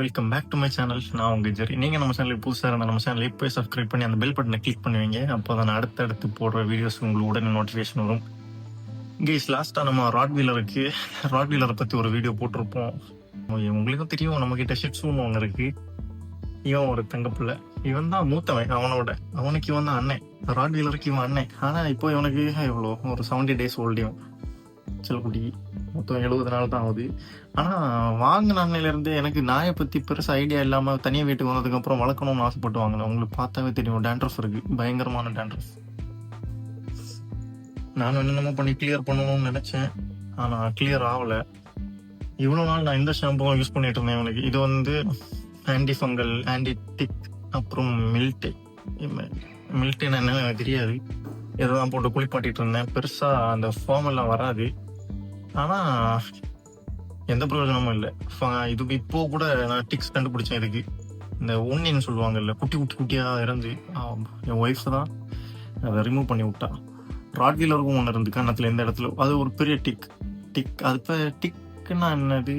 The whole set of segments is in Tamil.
Welcome back to my channel. நான் உங்க ஜெரி. நீங்க நம்ம சேனலுக்கு புதுசாக இருந்தால் நம்ம சேனலை இப்போ சப்ஸ்கிரைப் பண்ணி அந்த பெல் பட்டனை கிளிக் பண்ணுவீங்க. அப்போ தான் அடுத்தடுத்து போடுற வீடியோஸ் உங்களுக்கு உடனே நோட்டிஃபிகேஷன் வரும். கைஸ், லாஸ்ட்டாக நம்ம ராட்வீலரை பற்றி ஒரு வீடியோ போட்டிருப்போம். உங்களுக்கும் தெரியும், நம்மக்கிட்ட ஷிட்ஸுன்னு ஒன்று இருக்கு. இவன் ஒரு தங்கப்பிள்ளை. இவன் தான் மூத்தவன். அவனுக்கு இவன் தான் அண்ணன். ராட்வீலருக்கு இவன் அண்ணன். ஆனால் இப்போ இவனுக்கு எவ்வளோ ஒரு 70 days ஓல்டியும் செல்லக்குட்டி. மொத்தம் 70 நாள் தான் ஆகுது. ஆனால் வாங்கின அன்னையிலேருந்து எனக்கு நாயை பற்றி பெருசாக ஐடியா இல்லாமல் தனியாக வீட்டுக்கு வந்ததுக்கப்புறம் வளர்க்கணும்னு ஆசைப்பட்டு வாங்கினேன். உங்களுக்கு பார்த்தாவே தெரியும், டேண்ட்ரஃப் இருக்குது, பயங்கரமான டேண்ட்ரஃப். நானும் என்னென்னமோ பண்ணி கிளியர் பண்ணணும்னு நினச்சேன், ஆனால் கிளியர் ஆகலை. இவ்வளோ நாள் நான் இந்த ஷாம்புவும் யூஸ் பண்ணிட்டு இருந்தேன். இவனுக்கு இது வந்து ஆன்டி ஃபங்கல், ஆன்டி டிக், அப்புறம் மில்டேன்னு என்னன்னு எனக்கு தெரியாது. இதெல்லாம் போட்டு குளிப்பாட்டிட்டு இருந்தேன். பெருசாக அந்த ஃபார்ம் எல்லாம் வராது, ஆனால் எந்த பிரயோஜனமும் இல்லை. இது இப்போ கூட நான் டிக்ஸ் கண்டுபிடிச்சேன். இதுக்கு இந்த ஒன்னின்னு சொல்லுவாங்கல்ல, குட்டி குட்டியாக இருந்து என் ஒய்ஃப் தான் அதை ரிமூவ் பண்ணி விட்டா. ராட்வீலருக்கும் ஒன்று இருந்து கன்னத்தில் எந்த இடத்துல, அது ஒரு பெரிய டிக். அது இப்போ டிக்குன்னா என்னது,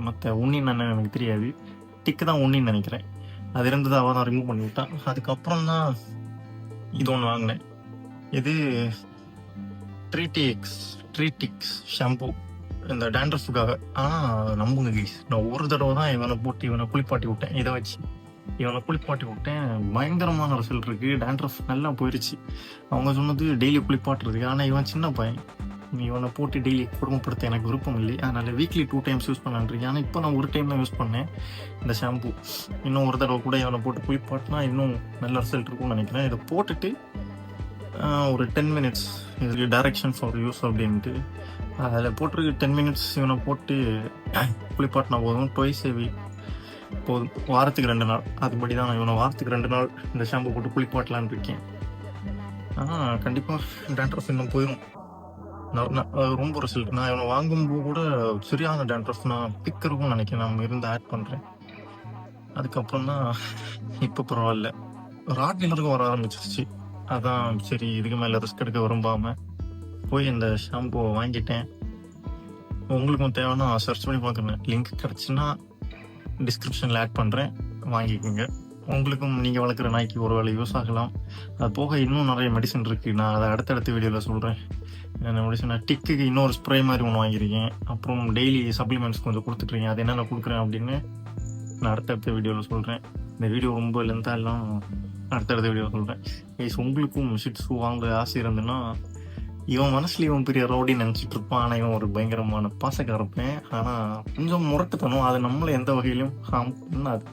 மற்ற உன்னின்னு என்னன்னு எனக்கு தெரியாது. டிக்கு தான் உன்னின்னு நினைக்கிறேன். அது இருந்தது அவள் தான் ரிமூவ் பண்ணி விட்டான். அதுக்கப்புறம் தான் இது ஒன்று வாங்கினேன். இது ட்ரீடிக்ஸ் ஷாம்பு, இந்த டேண்ட்ரஃபுக்காக. ஆனால் நம்புங்க கைஸ், நான் ஒரு தடவை தான் இவனை குளிப்பாட்டி விட்டேன். இதை வச்சு இவனை குளிப்பாட்டி விட்டேன். பயங்கரமான ரிசல்ட் இருக்குது. டேண்ட்ரஃப் நல்லா போயிடுச்சு. அவங்க சொன்னது டெய்லி குளிப்பாட்டுறதுக்கு. ஆனால் இவன் சின்ன பையன், இவனை போட்டு டெய்லி குடும்பப்படுத்த எனக்கு விருப்பம் இல்லை. அதனால் வீக்லி 2 times யூஸ் பண்ணலான்றிருக்கேன். ஆனால் இப்போ நான் ஒரு டைம் தான் யூஸ் பண்ணேன் இந்த ஷாம்பு. இன்னும் ஒரு தடவை கூட இவனை போட்டு குளிப்பாட்டினா இன்னும் நல்ல ரிசல்ட் இருக்கும்னு நினைக்கிறேன். இதை போட்டுட்டு ஒரு 10 minutes இதுக்கு டைரக்ஷன் ஃபார் யூஸ் அப்படின்ட்டு அதில் போட்டிருக்கு. 10 minutes இவனை போட்டு குளிப்பாட்டினா போதும். ட்வைஸ் a week போதும், வாரத்துக்கு 2 நாள். அதுபடி தான் நான் இவனை வாரத்துக்கு 2 நாள் இந்த ஷாம்பு போட்டு குளிப்பாட்டலான்னு இருக்கேன். ஆனால் கண்டிப்பாக டேண்ட்ரஃப் இன்னும் போயிடும். ரொம்ப ரிசல்ட். நான் இவனை வாங்கும்போது கூட சரியான டேண்ட்ரஃப் நான் பிக்கருக்கும் நினைக்கிறேன். நம்ம இருந்து ஆட் பண்ணுறேன். அதுக்கப்புறம் தான் இப்போ பரவாயில்ல. ராட்வீலருக்கும் வர ஆரம்பிச்சிருச்சு. அதான் சரி, இதுக்கு மேலே ரிஸ்க் எடுக்க விரும்பாமல் போய் இந்த ஷாம்புவை வாங்கிட்டேன். உங்களுக்கும் தேவைன்னா சர்ச் பண்ணி பார்க்குறேன். லிங்க் கிடச்சுன்னா டிஸ்கிரிப்ஷனில் ஆட் பண்ணுறேன், வாங்கிக்கோங்க. உங்களுக்கும் நீங்கள் வளர்க்குற நாய்க்கு ஒரு வேளை யூஸ் ஆகலாம். அது போக இன்னும் நிறைய மெடிசன் இருக்குது. நான் அதை அடுத்தடுத்த வீடியோவில் சொல்கிறேன். என்ன மெடிசன், டிக்குக்கு இன்னொரு ஸ்ப்ரே மாதிரி ஒன்று வாங்கியிருக்கேன். அப்புறம் டெய்லி சப்ளிமெண்ட்ஸ் கொஞ்சம் கொடுத்துட்ருக்கீங்க. அது என்னென்ன கொடுக்குறேன் அப்படின்னு நான் அடுத்தடுத்த வீடியோவில் சொல்கிறேன். இந்த வீடியோ ரொம்ப லென்த்தாக எல்லாம் அடுத்தடுத்த வீடியோ சொல்கிறேன். கைஸ், உங்களுக்கும் ஷிட்ஸு வாங்க ஆசை இருந்துன்னா, இவன் மனசுல இவன் பெரிய ரவுடின்னு நினச்சிட்டு இருப்பான். ஆனால் இவன் ஒரு பயங்கரமான பாசக்காரப்பேன். ஆனால் கொஞ்சம் முரட்டுத்தனம். அது நம்மளை எந்த வகையிலும் பண்ணாது.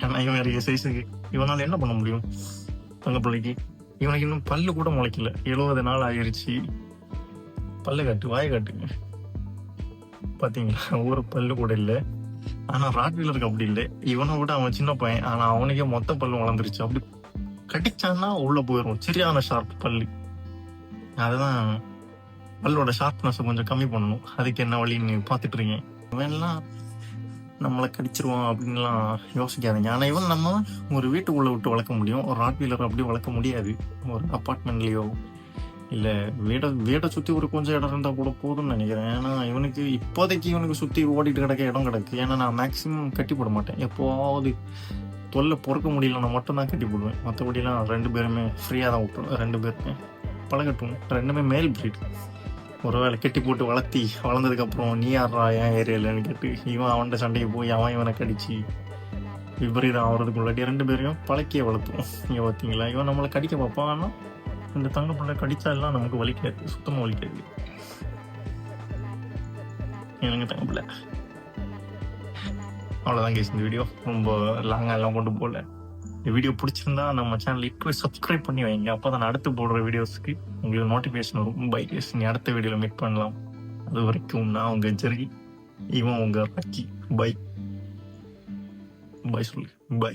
ஏன்னா இவன் நிறைய சைஸுக்கு இவனால் என்ன பண்ண முடியும் தங்க பிள்ளைக்கு? இவனுக்கு இன்னும் பல்லு கூட முளைக்கல. 70 நாள் ஆகிருச்சு. பல்லு காட்டு, வாயை காட்டுங்க. பார்த்தீங்களா, ஒரு பல்லு கூட இல்லை. ஆனால் ராட்வீலருக்கு அப்படி இல்லை. இவனை விட அவன் சின்ன பையன், ஆனால் அவனுக்கே மொத்த பல்லு வளர்ந்துருச்சு. அப்படி கடிச்சான்னா உள்ளே போயிடும். சரியான ஷார்ப் பல்லு. அதுதான் பல்லோட ஷார்ப்னஸை கொஞ்சம் கம்மி பண்ணணும். அதுக்கு என்ன வழின்னு பார்த்துட்டு இருக்கேன். இவன்லாம் நம்மளை கடிச்சிருவான் அப்படின்லாம் யோசிக்காதீங்க. ஆனால் இவன் நம்ம ஒரு வீட்டுக்குள்ளே விட்டு வளர்க்க முடியும். ஒரு ராட்வீலர் அப்படி வளர்க்க முடியாது. ஒரு அப்பார்ட்மெண்ட்லேயோ இல்லை வீடை சுற்றி ஒரு கொஞ்சம் இடம் இருந்தால் கூட போதும்னு நினைக்கிறேன். ஏன்னா இப்போதைக்கு இவனுக்கு சுற்றி ஓடிட்டு கிடக்க இடம் கிடக்கு. ஏன்னா நான் மேக்ஸிமம் கட்டி போட மாட்டேன். எப்போவாவது தொல்லை பொறுக்க முடியலன்னா மட்டும்தான் கட்டி போடுவேன். மற்றபடிலாம் 2 பேருமே ஃப்ரீயாக தான் விட்டுருவேன். 2 பேருமே பழகட்டும். 2மே மேல் ப்ரீட். ஒரு வேளை கட்டி போட்டு வளர்ந்ததுக்கப்புறம் நீ யாரா என் ஏரியாலன்னு கேட்டு இவன் அவன்கிட்ட சண்டைக்கு போய் அவன் இவனை கடிச்சு விபரீதம் ஆகிறதுக்குள்ளாட்டி 2 பேரையும் பழக்கிய வளர்த்துவோம். இங்கே பார்த்தீங்களா, இவன் நம்மளை கடிக்க பார்ப்பான். ஆனால் இந்த தங்க பிள்ளை கடிச்சா எல்லாம் நமக்கு வலிக்காது, சுத்தமாக வலிக்காது. எனக்கு தங்க பிள்ளை அவ்வளோதான் கேஸ். இந்த வீடியோ ரொம்ப லாங்காக எல்லாம் கொண்டு போகல. இந்த வீடியோ பிடிச்சிருந்தா நம்ம சேனல் இப்போ சப்ஸ்கிரைப் பண்ணி வைங்க. அப்போ தான் அடுத்து போடுற வீடியோஸ்க்கு உங்களுக்கு நோட்டிஃபிகேஷன் வரும். பை கேஸ், நீ அடுத்த வீடியோவில் மீட் பண்ணலாம். அது வரைக்கும் நான் உங்கள் ஜெரி, இவன் உங்கள் ரக்கி. பை சொல்லு. பை.